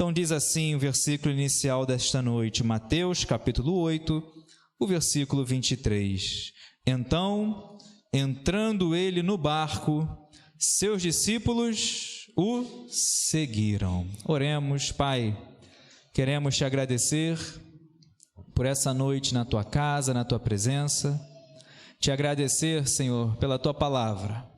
Então diz assim o versículo inicial desta noite, Mateus capítulo 8, o versículo 23. Então, entrando ele no barco, seus discípulos o seguiram. Oremos, Pai, queremos te agradecer por essa noite na tua casa, na tua presença, te agradecer, Senhor, pela tua palavra.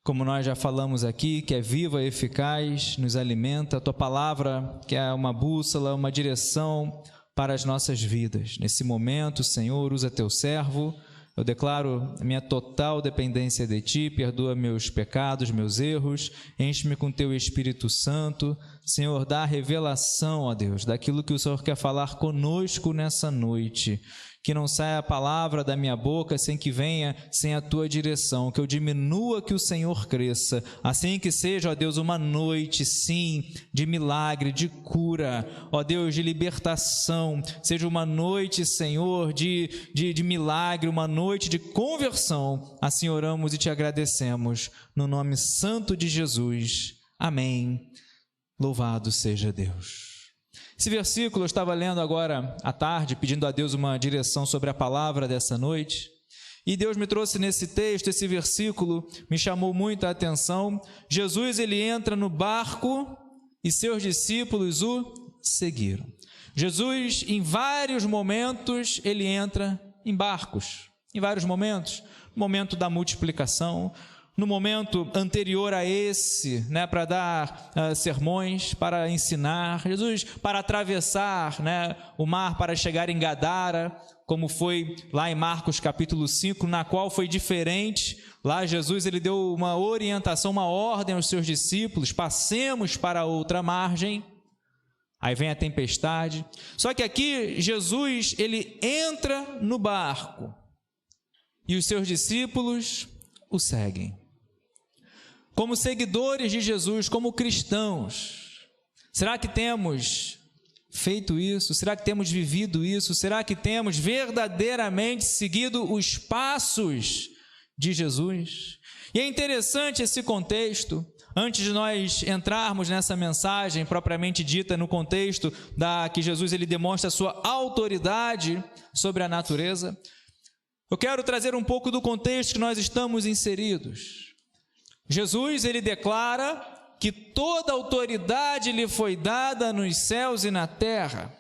Como nós já falamos aqui, que é viva e eficaz, nos alimenta, a tua palavra que é uma bússola, uma direção para as nossas vidas. Nesse momento, Senhor, usa teu servo. Eu declaro a minha total dependência de Ti, perdoa meus pecados, meus erros, enche-me com Teu Espírito Santo. Senhor, dá a revelação, ó Deus, daquilo que o Senhor quer falar conosco nessa noite. Que não saia a palavra da minha boca sem que venha sem a Tua direção, que eu diminua, que o Senhor cresça. Assim que seja, ó Deus, uma noite, sim, de milagre, de cura, ó Deus, de libertação. Seja uma noite, Senhor, de milagre, uma noite de conversão. Assim oramos e te agradecemos, no nome santo de Jesus. Amém. Louvado seja Deus. Esse versículo eu estava lendo agora à tarde, pedindo a Deus uma direção sobre a palavra dessa noite. E Deus me trouxe nesse texto, esse versículo me chamou muito a atenção. Jesus, ele entra no barco e seus discípulos o seguiram. Jesus, em vários momentos, ele entra em barcos. Em vários momentos. No momento da multiplicação, no momento anterior a esse, para dar sermões, para ensinar, Jesus para atravessar o mar para chegar em Gadara, como foi lá em Marcos capítulo 5, na qual foi diferente. Lá Jesus ele deu uma orientação, uma ordem aos seus discípulos, passemos para outra margem. Aí vem a tempestade. Só que aqui Jesus ele entra no barco e os seus discípulos o seguem. Como seguidores de Jesus, como cristãos, será que temos feito isso? Será que temos vivido isso? Será que temos verdadeiramente seguido os passos de Jesus? E é interessante esse contexto. Antes de nós entrarmos nessa mensagem propriamente dita, no contexto que Jesus ele demonstra a sua autoridade sobre a natureza, eu quero trazer um pouco do contexto que nós estamos inseridos. Jesus, ele declara que toda autoridade lhe foi dada nos céus e na terra.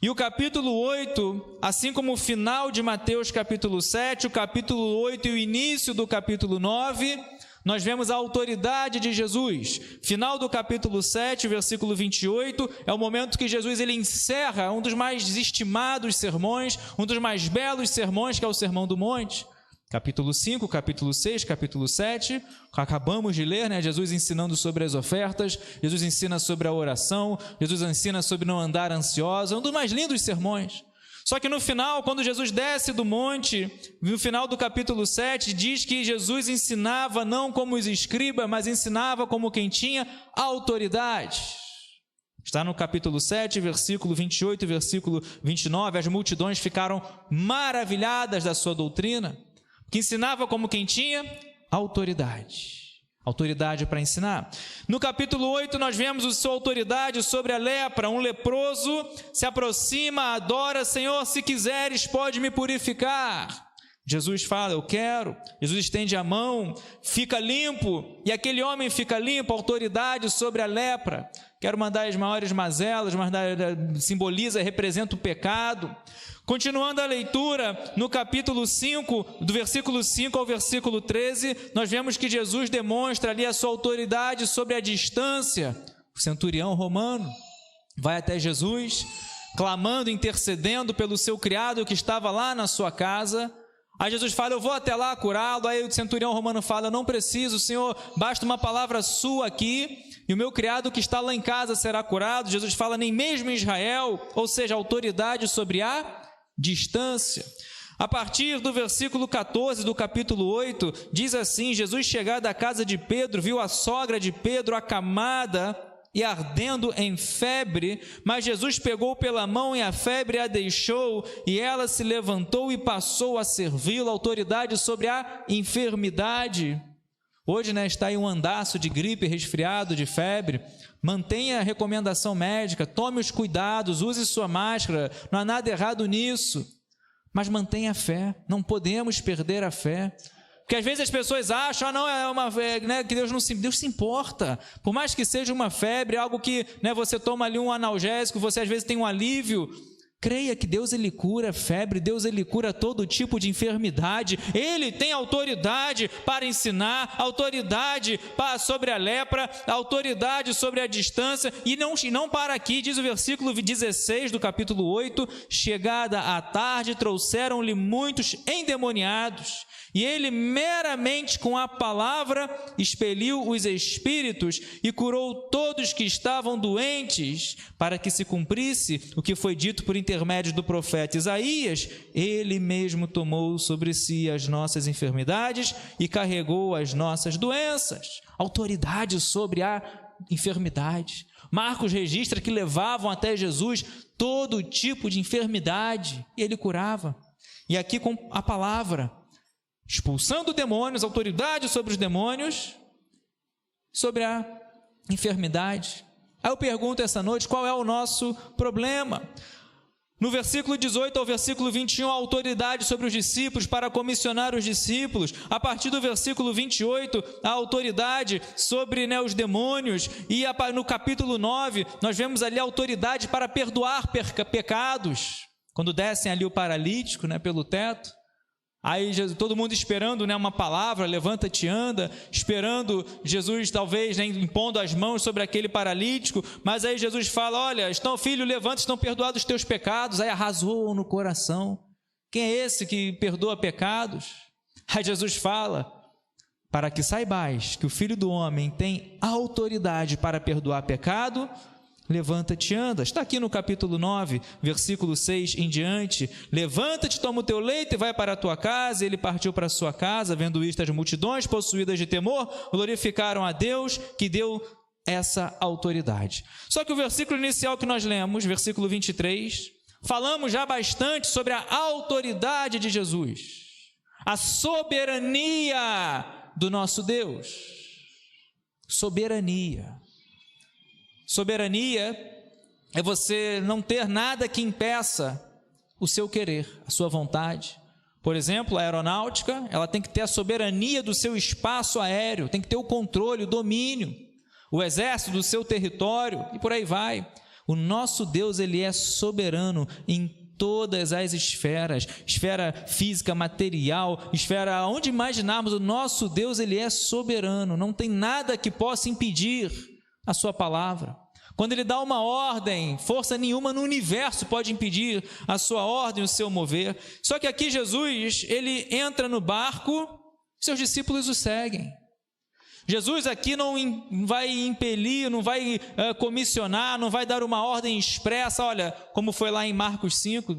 E o capítulo 8, assim como o final de Mateus capítulo 7, o capítulo 8 e o início do capítulo 9, nós vemos a autoridade de Jesus. Final do capítulo 7, versículo 28, é o momento que Jesus ele encerra um dos mais estimados sermões, um dos mais belos sermões, que é o Sermão do Monte. Capítulo 5, capítulo 6, capítulo 7, acabamos de ler, Jesus ensinando sobre as ofertas, Jesus ensina sobre a oração, Jesus ensina sobre não andar ansioso, é um dos mais lindos sermões. Só que no final, quando Jesus desce do monte, no final do capítulo 7, diz que Jesus ensinava não como os escribas, mas ensinava como quem tinha autoridade. Está no capítulo 7, versículo 28 e versículo 29, as multidões ficaram maravilhadas da sua doutrina, que ensinava como quem tinha autoridade para ensinar. No capítulo 8 nós vemos a sua autoridade sobre a lepra. Um leproso se aproxima, adora: Senhor, se quiseres pode me purificar. Jesus fala: eu quero. Jesus estende a mão, fica limpo, e aquele homem fica limpo. Autoridade sobre a lepra. Quero mandar as maiores mazelas, simboliza, representa o pecado. Continuando a leitura, no capítulo 5, do versículo 5 ao versículo 13, nós vemos que Jesus demonstra ali a sua autoridade sobre a distância. O centurião romano vai até Jesus, clamando, intercedendo pelo seu criado que estava lá na sua casa. Aí Jesus fala: eu vou até lá curá-lo. Aí o centurião romano fala: não preciso, Senhor, basta uma palavra sua aqui e o meu criado que está lá em casa será curado. Jesus fala: nem mesmo em Israel, ou seja, autoridade sobre a distância. A partir do versículo 14 do capítulo 8, diz assim: Jesus, chegado à casa de Pedro, viu a sogra de Pedro acamada e ardendo em febre, mas Jesus pegou pela mão e a febre a deixou, e ela se levantou e passou a servi-lo. Autoridade sobre a enfermidade. Hoje está aí um andaço de gripe, resfriado, de febre, Mantenha a recomendação médica, tome os cuidados, use sua máscara, não há nada errado nisso. Mas mantenha a fé, não podemos perder a fé. Porque às vezes as pessoas acham, não, é uma né, que Deus se importa. Por mais que seja uma febre, algo que, né, você toma ali um analgésico, você às vezes tem um alívio. Creia que Deus, Ele cura febre, Deus, Ele cura todo tipo de enfermidade. Ele tem autoridade para ensinar, autoridade sobre a lepra, autoridade sobre a distância. E não para aqui, diz o versículo 16 do capítulo 8, chegada a tarde, trouxeram-lhe muitos endemoniados. E ele meramente com a palavra expeliu os espíritos e curou todos que estavam doentes, para que se cumprisse o que foi dito por intermédio do profeta Isaías. Ele mesmo tomou sobre si as nossas enfermidades e carregou as nossas doenças. Autoridade sobre a enfermidade. Marcos registra que levavam até Jesus todo tipo de enfermidade e ele curava. E aqui com a palavra, expulsando demônios, autoridade sobre os demônios, sobre a enfermidade. Aí eu pergunto essa noite, qual é o nosso problema? No versículo 18 ao versículo 21, a autoridade sobre os discípulos para comissionar os discípulos. A partir do versículo 28, a autoridade sobre os demônios. E no capítulo 9, nós vemos ali a autoridade para perdoar pecados. Quando descem ali o paralítico pelo teto. Aí todo mundo esperando uma palavra, levanta-te e anda, esperando Jesus talvez impondo as mãos sobre aquele paralítico, mas aí Jesus fala, olha, filho, levanta, estão perdoados os teus pecados. Aí arrasou no coração, quem é esse que perdoa pecados? Aí Jesus fala, para que saibais que o Filho do Homem tem autoridade para perdoar pecado, levanta-te e anda. Está aqui no capítulo 9, versículo 6 em diante. Levanta-te, toma o teu leito e vai para a tua casa. Ele partiu para a sua casa, vendo isto, as multidões possuídas de temor glorificaram a Deus que deu essa autoridade. Só que o versículo inicial que nós lemos, versículo 23, falamos já bastante sobre a autoridade de Jesus, a soberania do nosso Deus. Soberania é você não ter nada que impeça o seu querer, a sua vontade. Por exemplo, a aeronáutica, ela tem que ter a soberania do seu espaço aéreo, tem que ter o controle, o domínio, o exército do seu território e por aí vai. O nosso Deus, Ele é soberano em todas as esferas, esfera física, material, esfera onde imaginarmos, o nosso Deus, Ele é soberano, não tem nada que possa impedir a sua palavra. Quando Ele dá uma ordem, força nenhuma no universo pode impedir a sua ordem, o seu mover. Só que aqui Jesus, Ele entra no barco, seus discípulos o seguem. Jesus aqui não vai impelir, não vai comissionar, não vai dar uma ordem expressa, olha, como foi lá em Marcos 5,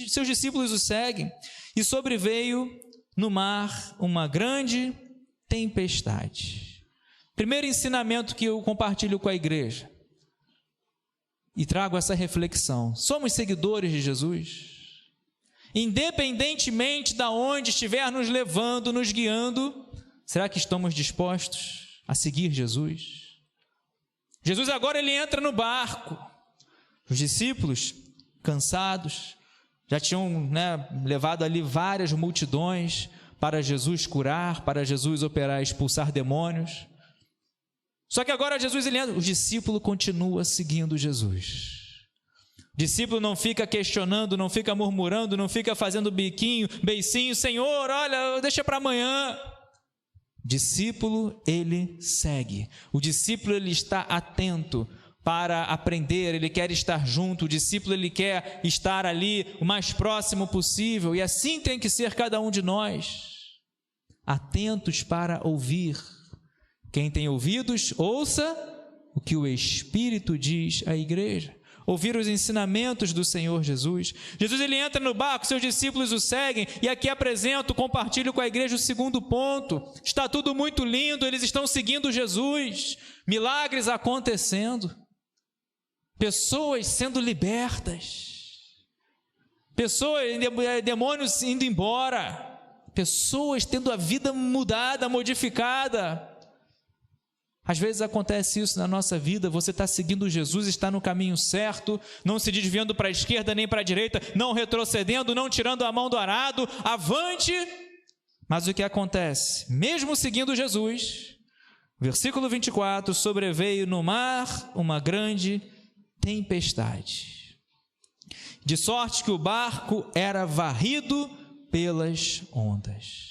seus discípulos o seguem. E sobreveio no mar uma grande tempestade. Primeiro ensinamento que eu compartilho com a igreja e trago essa reflexão: somos seguidores de Jesus? Independentemente de onde estiver nos levando, nos guiando, será que estamos dispostos a seguir Jesus? Jesus agora ele entra no barco. Os discípulos, cansados, já tinham levado ali várias multidões para Jesus curar, para Jesus operar, expulsar demônios. Só que agora Jesus ele entra, o discípulo continua seguindo Jesus. O discípulo não fica questionando, não fica murmurando, não fica fazendo beicinho, Senhor, olha, deixa para amanhã. O discípulo, ele segue. O discípulo, ele está atento para aprender, ele quer estar junto. O discípulo, ele quer estar ali o mais próximo possível. E assim tem que ser cada um de nós. Atentos para ouvir. Quem tem ouvidos, ouça o que o Espírito diz à igreja. Ouvir os ensinamentos do Senhor Jesus. Jesus ele entra no barco, seus discípulos o seguem, e aqui apresento, compartilho com a igreja o segundo ponto. Está tudo muito lindo, eles estão seguindo Jesus, milagres acontecendo, pessoas sendo libertas, pessoas, demônios indo embora, pessoas tendo a vida mudada, modificada. Às vezes acontece isso na nossa vida, você está seguindo Jesus, está no caminho certo, não se desviando para a esquerda nem para a direita, não retrocedendo, não tirando a mão do arado, avante. Mas o que acontece? Mesmo seguindo Jesus, versículo 24, sobreveio no mar uma grande tempestade, de sorte que o barco era varrido pelas ondas.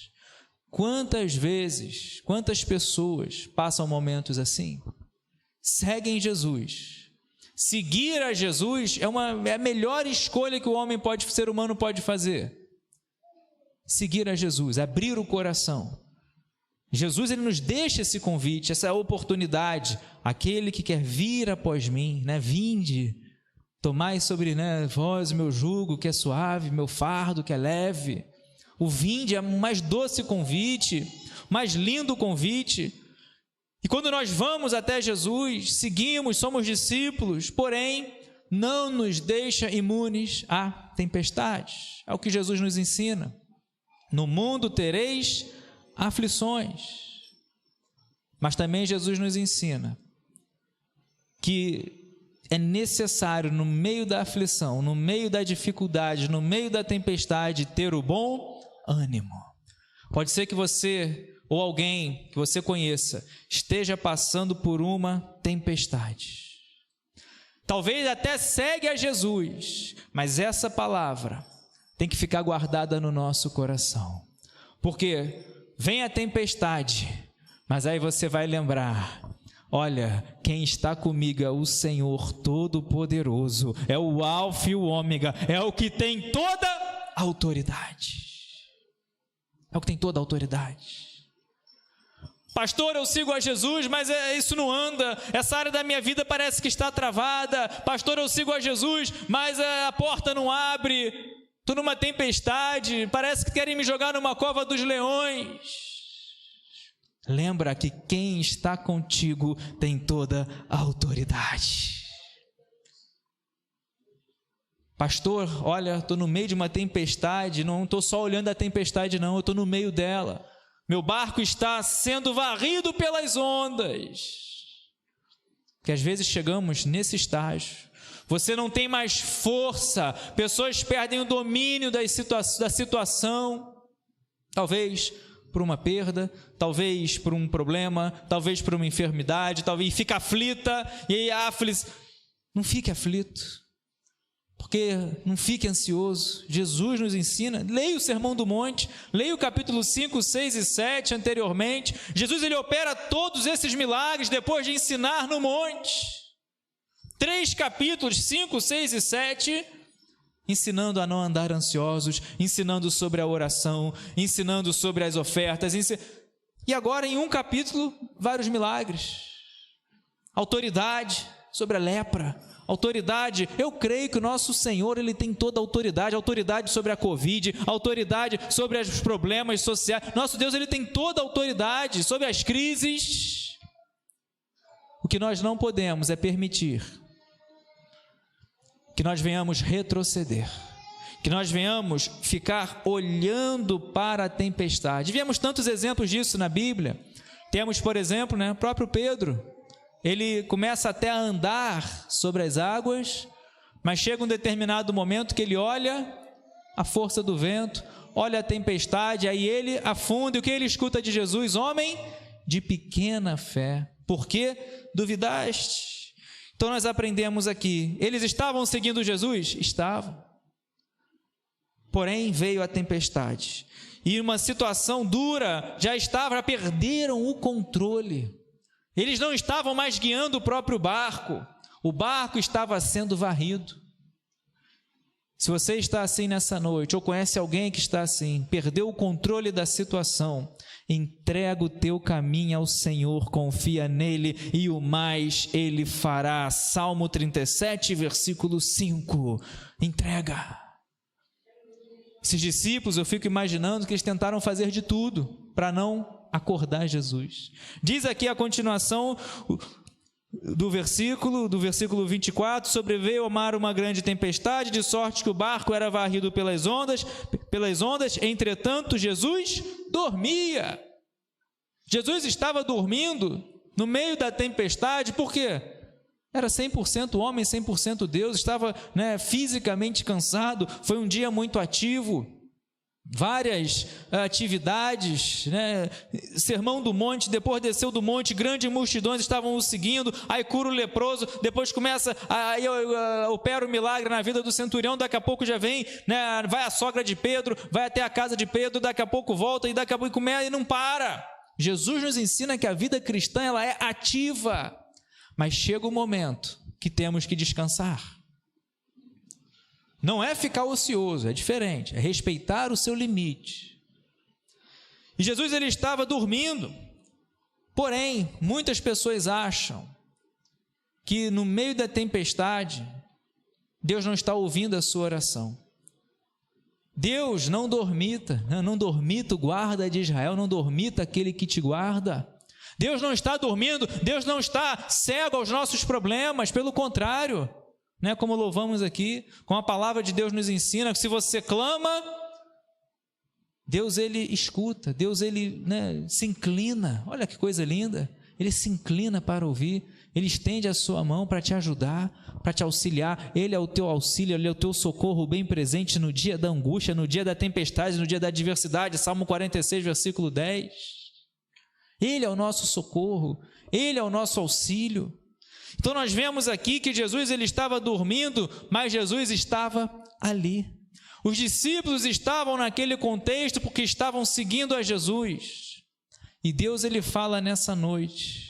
Quantas vezes, quantas pessoas passam momentos assim? Seguem Jesus. Seguir a Jesus é a melhor escolha que o ser humano pode fazer. Seguir a Jesus, abrir o coração. Jesus, ele nos deixa esse convite, essa oportunidade. Aquele que quer vir após mim, vinde, tomai sobre vós o meu jugo que é suave, meu fardo que é leve. O vinde é o mais doce convite, mais lindo convite. E quando nós vamos até Jesus, seguimos, somos discípulos, porém, não nos deixa imunes a tempestades. É o que Jesus nos ensina. No mundo tereis aflições. Mas também Jesus nos ensina que é necessário, no meio da aflição, no meio da dificuldade, no meio da tempestade, ter o bom ânimo. Pode ser que você ou alguém que você conheça esteja passando por uma tempestade. Talvez até segue a Jesus, mas essa palavra tem que ficar guardada no nosso coração. Porque vem a tempestade, mas aí você vai lembrar: olha, quem está comigo é o Senhor Todo-Poderoso, é o Alfa e o Ômega, é o que tem toda a autoridade. É o que tem toda a autoridade. Pastor, eu sigo a Jesus, mas isso não anda, essa área da minha vida parece que está travada. Pastor, eu sigo a Jesus, mas a porta não abre, estou numa tempestade, parece que querem me jogar numa cova dos leões. Lembra que quem está contigo tem toda a autoridade. Pastor, olha, estou no meio de uma tempestade, não estou só olhando a tempestade não, eu estou no meio dela. Meu barco está sendo varrido pelas ondas. Porque às vezes chegamos nesse estágio, você não tem mais força, pessoas perdem o domínio da situação, talvez por uma perda, talvez por um problema, talvez por uma enfermidade, talvez fica aflita, e aí não fique aflito. Porque não fique ansioso. Jesus nos ensina, leia o Sermão do Monte, leia o capítulo 5, 6 e 7 anteriormente. Jesus, ele opera todos esses milagres depois de ensinar no monte. 3 capítulos, 5, 6 e 7, ensinando a não andar ansiosos, ensinando sobre a oração, ensinando sobre as ofertas. E agora em um capítulo, vários milagres. Autoridade sobre a lepra. Autoridade, eu creio que o nosso Senhor, ele tem toda a autoridade sobre a Covid, autoridade sobre os problemas sociais. Nosso Deus, ele tem toda a autoridade sobre as crises. O que nós não podemos é permitir que nós venhamos retroceder, que nós venhamos ficar olhando para a tempestade. Vemos tantos exemplos disso na Bíblia. Temos, por exemplo, o próprio Pedro. Ele começa até a andar sobre as águas, mas chega um determinado momento que ele olha a força do vento, olha a tempestade, aí ele afunda. E o que ele escuta de Jesus? Homem de pequena fé, por que duvidaste? Então nós aprendemos aqui, eles estavam seguindo Jesus? Estavam. Porém veio a tempestade, e uma situação dura, já perderam o controle. Eles não estavam mais guiando o próprio barco, o barco estava sendo varrido. Se você está assim nessa noite, ou conhece alguém que está assim, perdeu o controle da situação, entrega o teu caminho ao Senhor, confia nele e o mais ele fará. Salmo 37, versículo 5, entrega. Esses discípulos, eu fico imaginando que eles tentaram fazer de tudo para não acordar Jesus. Diz aqui a continuação do versículo 24, sobreveio ao mar uma grande tempestade, de sorte que o barco era varrido pelas ondas, entretanto Jesus dormia. Jesus estava dormindo, no meio da tempestade. Por quê? Era 100% homem, 100% Deus, estava, fisicamente cansado, foi um dia muito ativo, várias atividades, Sermão do Monte, depois desceu do monte, grandes multidões estavam o seguindo, aí cura o leproso, depois começa, aí opera o milagre na vida do centurião, daqui a pouco já vem, vai a sogra de Pedro, vai até a casa de Pedro, daqui a pouco volta, e daqui a pouco começa e não para. Jesus nos ensina que a vida cristã ela é ativa, mas chega o momento que temos que descansar. Não é ficar ocioso, é diferente, é respeitar o seu limite. E Jesus ele estava dormindo, porém, muitas pessoas acham que no meio da tempestade, Deus não está ouvindo a sua oração. Deus não dormita o guarda de Israel, não dormita aquele que te guarda. Deus não está dormindo, Deus não está cego aos nossos problemas, pelo contrário, como louvamos aqui, como a palavra de Deus nos ensina, que se você clama, Deus ele escuta, Deus ele se inclina, olha que coisa linda, ele se inclina para ouvir, ele estende a sua mão para te ajudar, para te auxiliar, ele é o teu auxílio, ele é o teu socorro bem presente no dia da angústia, no dia da tempestade, no dia da adversidade, Salmo 46, versículo 10, ele é o nosso socorro, ele é o nosso auxílio. Então nós vemos aqui que Jesus ele estava dormindo, mas Jesus estava ali. Os discípulos estavam naquele contexto porque estavam seguindo a Jesus. E Deus ele fala nessa noite,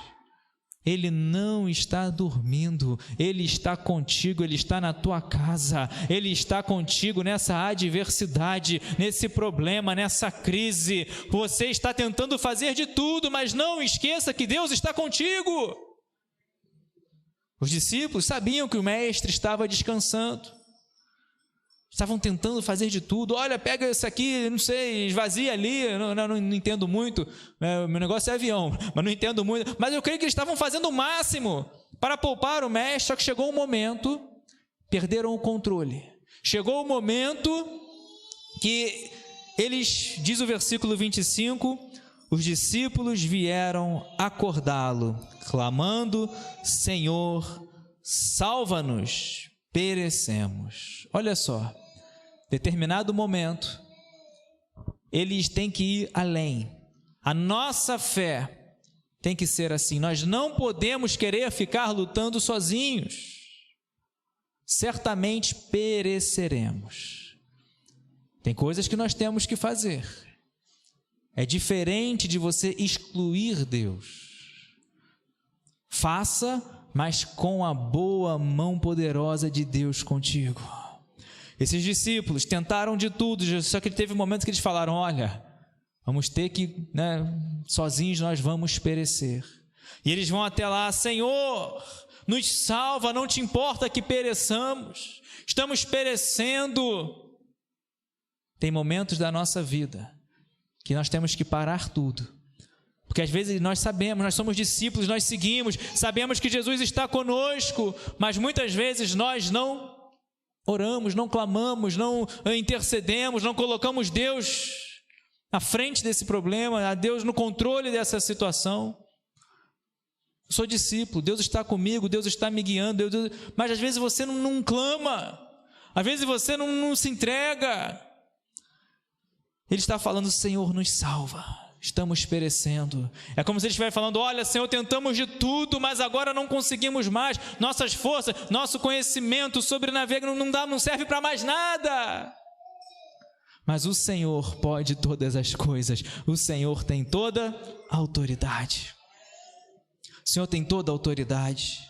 Ele não está dormindo, Ele está contigo, Ele está na tua casa, Ele está contigo nessa adversidade, nesse problema, nessa crise. Você está tentando fazer de tudo, mas não esqueça que Deus está contigo. Os discípulos sabiam que o mestre estava descansando, estavam tentando fazer de tudo. Olha, pega isso aqui, não sei, esvazia ali, não entendo muito, meu negócio é avião, mas não entendo muito, mas eu creio que eles estavam fazendo o máximo para poupar o mestre, só que chegou um momento, perderam o controle, chegou o momento que eles, diz o versículo 25, os discípulos vieram acordá-lo, clamando, Senhor, salva-nos, perecemos. Olha só, determinado momento, eles têm que ir além. A nossa fé tem que ser assim. Nós não podemos querer ficar lutando sozinhos. Certamente pereceremos. Tem coisas que nós temos que fazer. É diferente de você excluir Deus. Faça, mas com a boa mão poderosa de Deus contigo. Esses discípulos tentaram de tudo, só que teve momentos que eles falaram, olha, vamos ter que, sozinhos nós vamos perecer. E eles vão até lá, Senhor, nos salva, não te importa que pereçamos, estamos perecendo. Tem momentos da nossa vida que nós temos que parar tudo, porque às vezes nós sabemos, nós somos discípulos, nós seguimos, sabemos que Jesus está conosco, mas muitas vezes nós não oramos, não clamamos, não intercedemos, não colocamos Deus à frente desse problema, a Deus no controle dessa situação. Eu sou discípulo, Deus está comigo, Deus está me guiando, mas às vezes você não clama, às vezes você não se entrega. Ele está falando, Senhor, nos salva, estamos perecendo. É como se ele estivesse falando, olha, Senhor, tentamos de tudo, mas agora não conseguimos mais, nossas forças, nosso conhecimento sobre navegar não serve para mais nada. Mas o Senhor pode todas as coisas, o Senhor tem toda a autoridade. O Senhor tem toda a autoridade.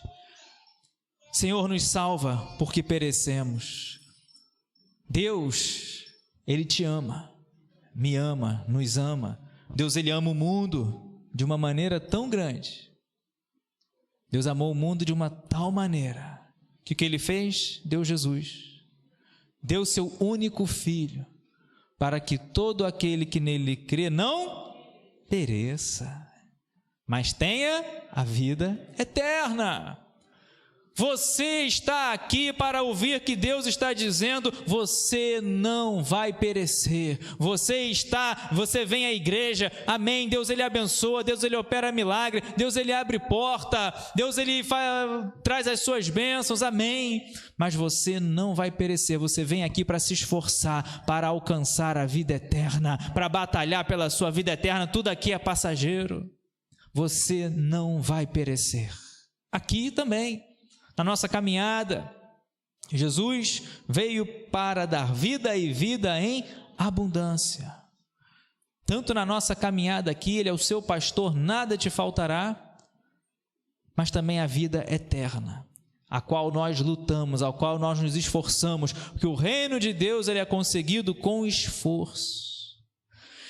Senhor, nos salva porque perecemos. Deus, Ele te ama. Me ama, nos ama. Deus, Ele ama o mundo de uma maneira tão grande. Deus amou o mundo de uma tal maneira que o que Ele fez? Deu Jesus. Deu seu único Filho para que todo aquele que nele crê não pereça, mas tenha a vida eterna. Você está aqui para ouvir que Deus está dizendo: você não vai perecer. Você vem à igreja, amém, Deus ele abençoa, Deus ele opera milagre, Deus ele abre porta, Deus ele traz as suas bênçãos, amém. Mas você não vai perecer. Você vem aqui para se esforçar, para alcançar a vida eterna, para batalhar pela sua vida eterna. Tudo aqui é passageiro. Você não vai perecer. Aqui também, na nossa caminhada, Jesus veio para dar vida e vida em abundância. Tanto na nossa caminhada aqui, Ele é o seu pastor, nada te faltará, mas também a vida eterna, a qual nós lutamos, ao qual nós nos esforçamos, porque o reino de Deus ele é conseguido com esforço.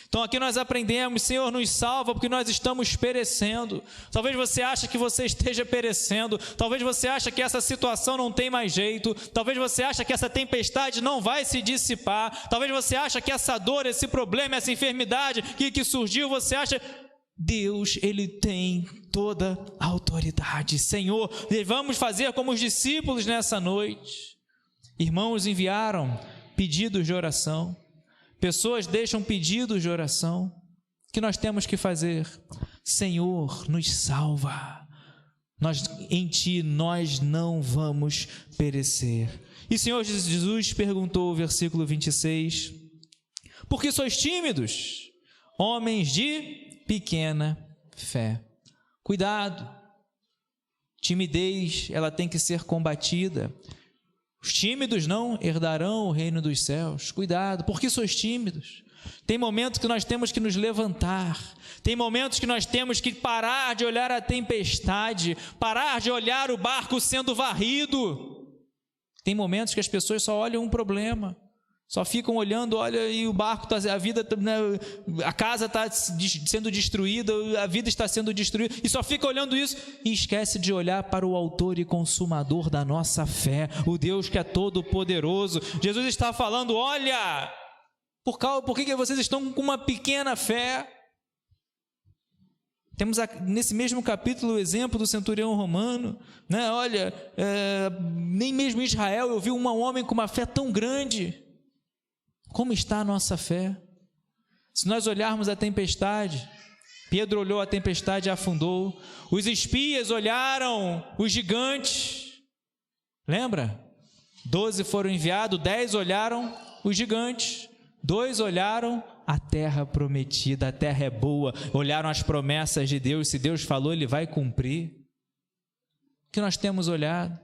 Então aqui nós aprendemos: Senhor, nos salva porque nós estamos perecendo. Talvez você ache que você esteja perecendo, talvez você ache que essa situação não tem mais jeito, talvez você ache que essa tempestade não vai se dissipar, talvez você ache que essa dor, esse problema, essa enfermidade que surgiu, você acha... Deus, Ele tem toda a autoridade. Senhor, vamos fazer como os discípulos nessa noite. Irmãos enviaram pedidos de oração, pessoas deixam pedidos de oração. O que nós temos que fazer? Senhor, nos salva. Em Ti nós não vamos perecer. E Senhor Jesus perguntou, versículo 26, por que sois tímidos, homens de pequena fé? Cuidado, timidez, ela tem que ser combatida. Os tímidos não herdarão o reino dos céus. Cuidado, por que sois tímidos? Tem momentos que nós temos que nos levantar, tem momentos que nós temos que parar de olhar a tempestade, parar de olhar o barco sendo varrido. Tem momentos que as pessoas só olham um problema, só ficam olhando, olha, e o barco, a vida, a casa está sendo destruída, a vida está sendo destruída, e só fica olhando isso, e esquece de olhar para o autor e consumador da nossa fé, o Deus que é todo poderoso. Jesus está falando: olha, por que vocês estão com uma pequena fé? Temos nesse mesmo capítulo o exemplo do centurião romano, né? Olha, nem mesmo em Israel eu vi um homem com uma fé tão grande. Como está a nossa fé? Se nós olharmos a tempestade, Pedro olhou a tempestade e afundou. Os espias olharam os gigantes. Lembra? 12 foram enviados, 10 olharam os gigantes, 2 olharam a terra prometida. A terra é boa, olharam as promessas de Deus. Se Deus falou, Ele vai cumprir. O que nós temos olhado?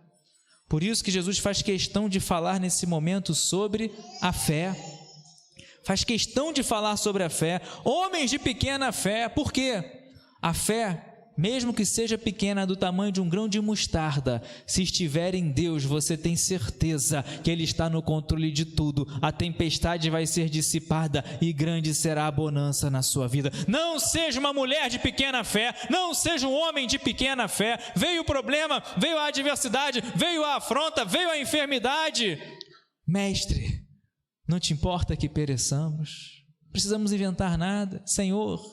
Por isso que Jesus faz questão de falar nesse momento sobre a fé. Faz questão de falar sobre a fé. Homens de pequena fé. Por quê? A fé, mesmo que seja pequena, do tamanho de um grão de mostarda, se estiver em Deus, você tem certeza que Ele está no controle de tudo. A tempestade vai ser dissipada e grande será a bonança na sua vida. Não seja uma mulher de pequena fé, não seja um homem de pequena fé. Veio o problema, veio a adversidade, veio a afronta, veio a enfermidade. Mestre, não te importa que pereçamos? Não precisamos inventar nada. Senhor,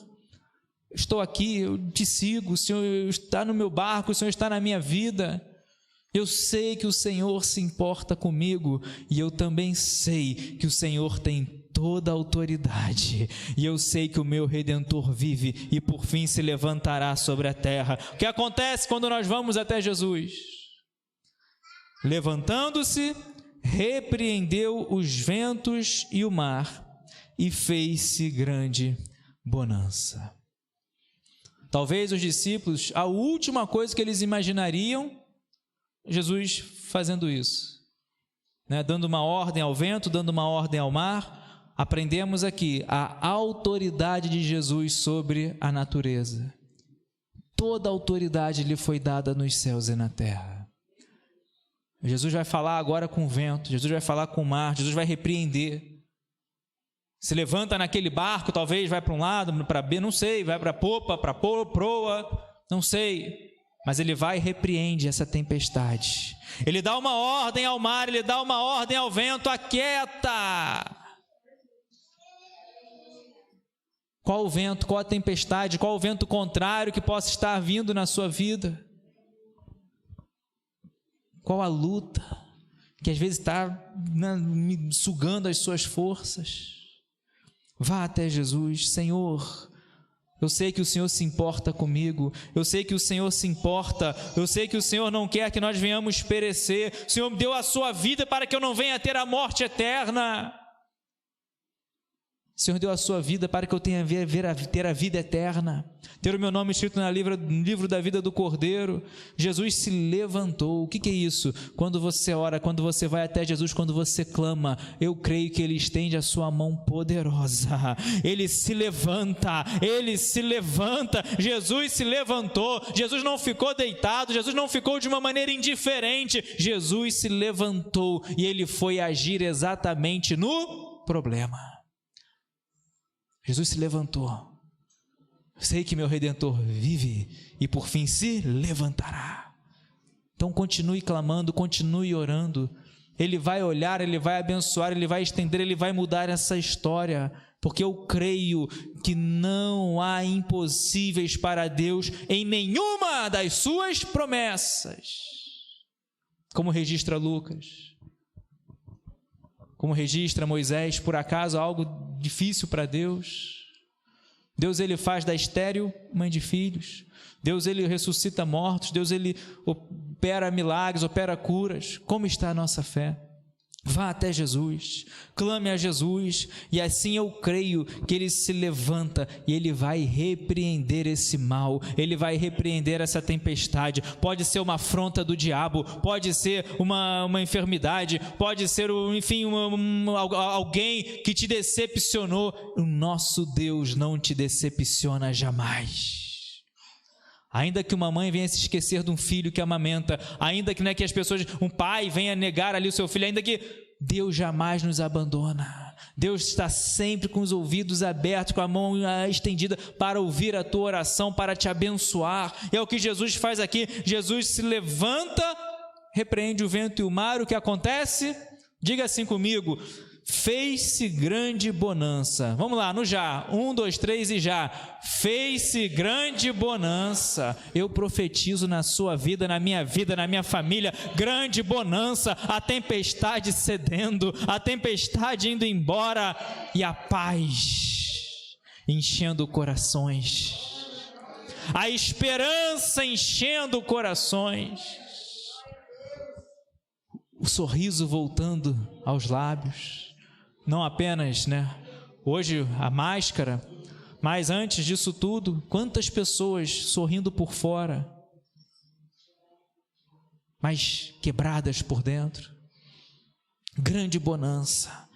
estou aqui, eu te sigo, o Senhor está no meu barco, o Senhor está na minha vida. Eu sei que o Senhor se importa comigo e eu também sei que o Senhor tem toda a autoridade. E eu sei que o meu Redentor vive e por fim se levantará sobre a terra. O que acontece quando nós vamos até Jesus? Levantando-se, repreendeu os ventos e o mar e fez-se grande bonança. Talvez os discípulos, a última coisa que eles imaginariam, Jesus fazendo isso, né? Dando uma ordem ao vento, dando uma ordem ao mar. Aprendemos aqui a autoridade de Jesus sobre a natureza. Toda a autoridade lhe foi dada nos céus e na terra. Jesus vai falar agora com o vento, Jesus vai falar com o mar, Jesus vai repreender. Se levanta naquele barco, talvez vai para um lado, para B, não sei, vai para a popa, para a proa, não sei. Mas Ele vai e repreende essa tempestade. Ele dá uma ordem ao mar, Ele dá uma ordem ao vento: aquieta. Qual o vento, qual a tempestade, qual o vento contrário que possa estar vindo na sua vida? Qual a luta que às vezes está me sugando as suas forças? Vá até Jesus. Senhor, eu sei que o Senhor se importa comigo, eu sei que o Senhor se importa, eu sei que o Senhor não quer que nós venhamos perecer, o Senhor deu a sua vida para que eu não venha ter a morte eterna. O Senhor deu a sua vida para que eu tenha ter a vida eterna, ter o meu nome escrito no livro da vida do Cordeiro. Jesus se levantou. O que é isso? Quando você ora, quando você vai até Jesus, quando você clama, eu creio que Ele estende a sua mão poderosa. Ele se levanta, Jesus se levantou. Jesus não ficou deitado, Jesus não ficou de uma maneira indiferente. Jesus se levantou e Ele foi agir exatamente no problema. Jesus se levantou. Sei que meu Redentor vive e por fim se levantará. Então continue clamando, continue orando. Ele vai olhar, Ele vai abençoar, Ele vai estender, Ele vai mudar essa história, porque eu creio que não há impossíveis para Deus em nenhuma das suas promessas. Como registra Lucas, como registra Moisés, por acaso algo difícil para Deus? Deus, Ele faz da estéril mãe de filhos. Deus, Ele ressuscita mortos. Deus, Ele opera milagres, opera curas. Como está a nossa fé? Vá até Jesus, clame a Jesus, e assim eu creio que Ele se levanta e Ele vai repreender esse mal, Ele vai repreender essa tempestade. Pode ser uma afronta do diabo, pode ser uma enfermidade, pode ser, enfim, alguém que te decepcionou. O nosso Deus não te decepciona jamais. Ainda que uma mãe venha se esquecer de um filho que amamenta, ainda que, que as pessoas, um pai venha negar ali o seu filho, ainda que Deus jamais nos abandona. Deus está sempre com os ouvidos abertos, com a mão estendida para ouvir a tua oração, para te abençoar. E é o que Jesus faz aqui. Jesus se levanta, repreende o vento e o mar. O que acontece? Diga assim comigo: fez-se grande bonança. Vamos lá, no já. 1, 2, 3 e já. Fez-se grande bonança. Eu profetizo na sua vida, na minha família, grande bonança. A tempestade cedendo, a tempestade indo embora e a paz enchendo corações. A esperança enchendo corações. O sorriso voltando aos lábios. Não apenas, hoje a máscara, mas antes disso tudo, quantas pessoas sorrindo por fora, mas quebradas por dentro. Grande bonança.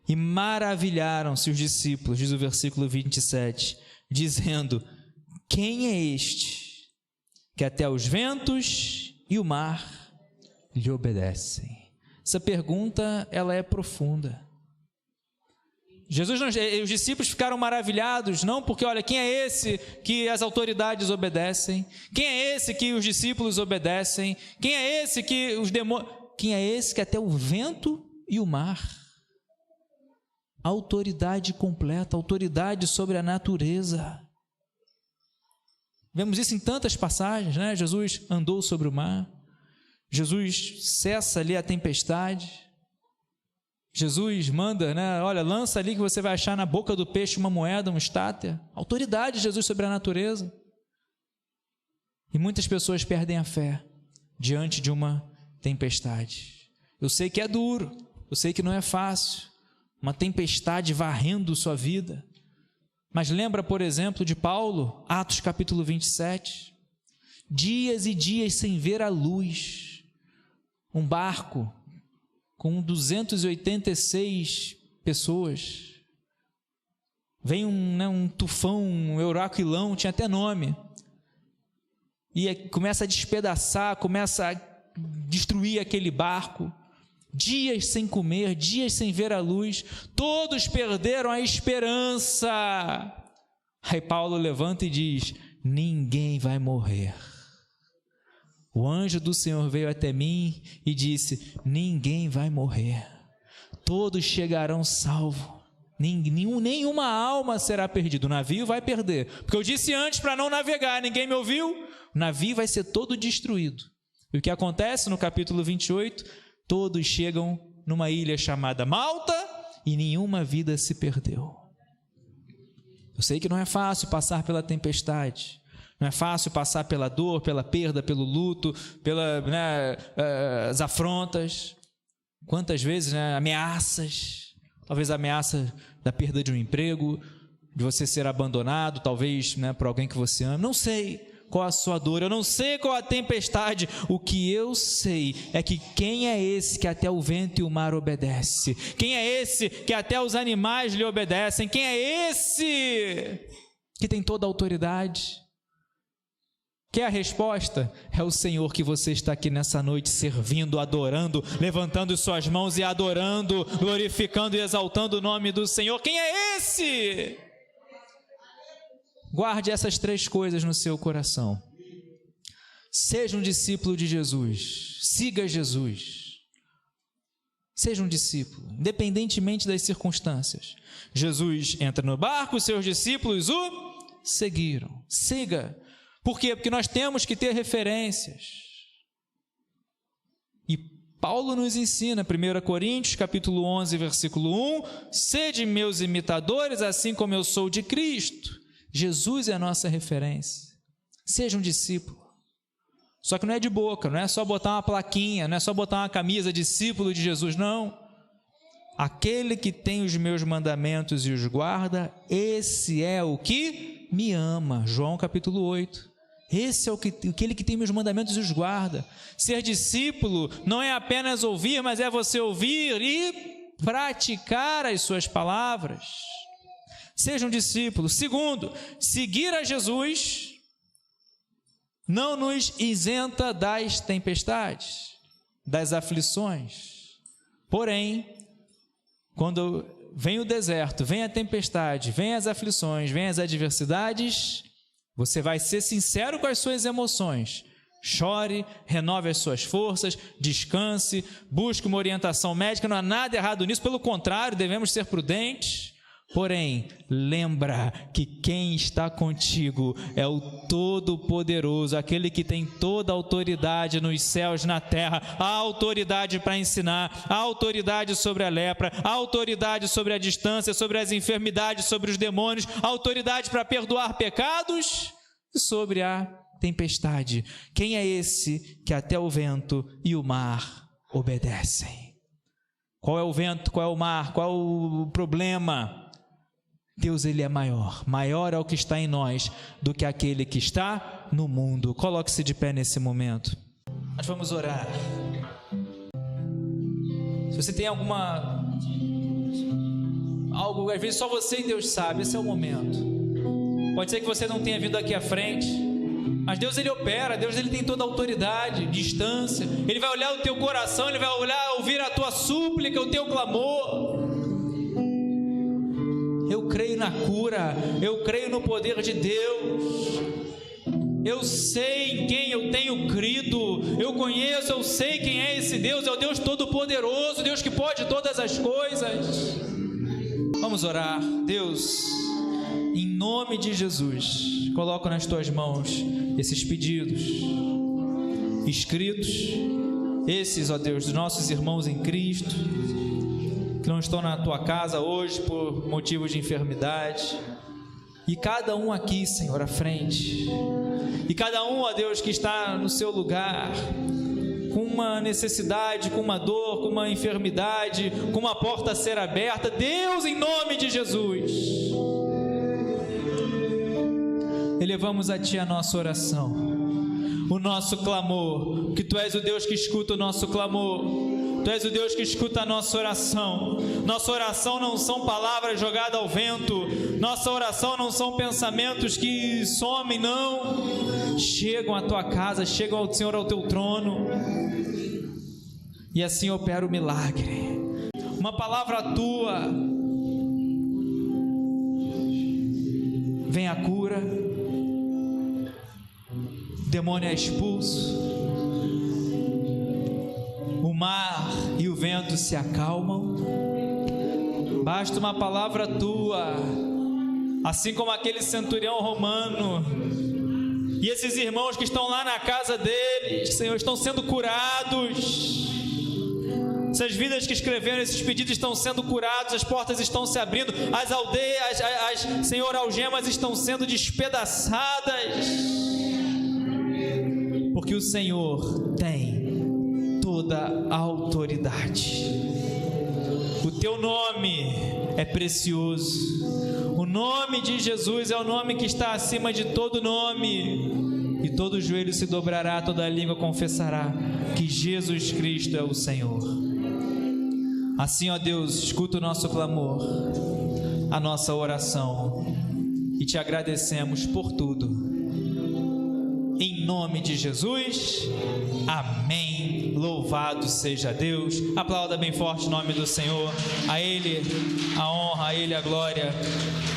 E maravilharam-se os discípulos, diz o versículo 27, dizendo: quem é este que até os ventos e o mar lhe obedecem? Essa pergunta, ela é profunda. Os discípulos ficaram maravilhados, não porque, olha, quem é esse que as autoridades obedecem? Quem é esse que os discípulos obedecem? Quem é esse que os demônios... Quem é esse que até o vento e o mar? Autoridade completa, autoridade sobre a natureza. Vemos isso em tantas passagens, Jesus andou sobre o mar. Jesus cessa ali a tempestade. Jesus manda, olha, lança ali que você vai achar na boca do peixe uma moeda, um estáter. Autoridade de Jesus sobre a natureza. E muitas pessoas perdem a fé diante de uma tempestade. Eu sei que é duro, eu sei que não é fácil, uma tempestade varrendo sua vida. Mas lembra, por exemplo, de Paulo, Atos capítulo 27. Dias e dias sem ver a luz. Um barco com 286 pessoas. Vem um tufão, um Euraquilão, tinha até nome. E começa a despedaçar, começa a destruir aquele barco. Dias sem comer, dias sem ver a luz. Todos perderam a esperança. Aí Paulo levanta e diz: ninguém vai morrer. O anjo do Senhor veio até mim e disse: ninguém vai morrer, todos chegarão salvos, nenhuma alma será perdida. O navio vai perder, porque eu disse antes para não navegar, ninguém me ouviu? O navio vai ser todo destruído. E o que acontece no capítulo 28? Todos chegam numa ilha chamada Malta e nenhuma vida se perdeu. Eu sei que não é fácil passar pela tempestade, não é fácil passar pela dor, pela perda, pelo luto, pelas afrontas. Quantas vezes, ameaças, talvez a ameaça da perda de um emprego, de você ser abandonado, talvez por alguém que você ama. Não sei qual a sua dor, eu não sei qual a tempestade. O que eu sei é que quem é esse que até o vento e o mar obedece? Quem é esse que até os animais lhe obedecem? Quem é esse que tem toda a autoridade? Que é a resposta? É o Senhor que você está aqui nessa noite servindo, adorando, levantando suas mãos e adorando, glorificando e exaltando o nome do Senhor. Quem é esse? Guarde essas 3 coisas no seu coração. Seja um discípulo de Jesus. Siga Jesus. Seja um discípulo, independentemente das circunstâncias. Jesus entra no barco, seus discípulos o seguiram. Siga. Por quê? Porque nós temos que ter referências. E Paulo nos ensina, 1 Coríntios, capítulo 11, versículo 1, sede meus imitadores, assim como eu sou de Cristo. Jesus é a nossa referência. Seja um discípulo. Só que não é de boca, não é só botar uma plaquinha, não é só botar uma camisa, discípulo de Jesus, não. Aquele que tem os meus mandamentos e os guarda, esse é o que me ama. João capítulo 8. Esse é aquele que tem meus mandamentos e os guarda. Ser discípulo não é apenas ouvir, mas é você ouvir e praticar as suas palavras. Seja um discípulo. Segundo, seguir a Jesus não nos isenta das tempestades, das aflições. Porém, quando vem o deserto, vem a tempestade, vem as aflições, vem as adversidades, você vai ser sincero com as suas emoções. Chore, renove as suas forças, descanse, busque uma orientação médica. Não há nada errado nisso, pelo contrário, devemos ser prudentes. Porém, lembra que quem está contigo é o Todo-Poderoso, aquele que tem toda a autoridade nos céus e na terra, a autoridade para ensinar, a autoridade sobre a lepra, a autoridade sobre a distância, sobre as enfermidades, sobre os demônios, a autoridade para perdoar pecados e sobre a tempestade. Quem é esse que até o vento e o mar obedecem? Qual é o vento? Qual é o mar? Qual é o problema? Deus, Ele é maior. Maior é o que está em nós do que aquele que está no mundo. Coloque-se de pé nesse momento. Nós vamos orar. Se você tem algo, às vezes só você e Deus sabe, esse é o momento. Pode ser que você não tenha vindo aqui à frente, mas Deus, Ele opera, Deus, Ele tem toda a autoridade, distância. Ele vai olhar o teu coração, Ele vai ouvir a tua súplica, o teu clamor. Eu creio na cura, eu creio no poder de Deus. Eu sei em quem eu tenho crido, eu conheço, eu sei quem é esse Deus, é o Deus Todo-Poderoso, Deus que pode todas as coisas. Vamos orar. Deus, em nome de Jesus, coloco nas tuas mãos esses pedidos escritos, esses, ó Deus, dos nossos irmãos em Cristo, que não estão na tua casa hoje por motivos de enfermidade, e cada um aqui, Senhor, à frente, e cada um, ó Deus, que está no seu lugar, com uma necessidade, com uma dor, com uma enfermidade, com uma porta a ser aberta. Deus, em nome de Jesus, elevamos a Ti a nossa oração, o nosso clamor, que Tu és o Deus que escuta o nosso clamor, Tu és o Deus que escuta a nossa oração. Nossa oração não são palavras jogadas ao vento, nossa oração não são pensamentos que somem, não. Chegam à Tua casa, chegam ao Senhor, ao Teu trono, e assim opera o milagre. Uma palavra Tua, vem a cura, o demônio é expulso, o mar e o vento se acalmam. Basta uma palavra Tua, assim como aquele centurião romano E esses irmãos que estão lá na casa deles, Senhor, estão sendo curados. Essas vidas que escreveram esses pedidos estão sendo curados, as portas estão se abrindo, as aldeias, Senhor, algemas estão sendo despedaçadas, porque o Senhor tem toda a autoridade. O teu nome é precioso, o nome de Jesus é o nome que está acima de todo nome, e todo joelho se dobrará, toda língua confessará que Jesus Cristo é o Senhor. Assim, ó Deus, escuta o nosso clamor, a nossa oração, e te agradecemos por tudo. Em nome de Jesus, amém. Louvado seja Deus. Aplauda bem forte o nome do Senhor. A Ele a honra, a Ele a glória.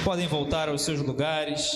Podem voltar aos seus lugares.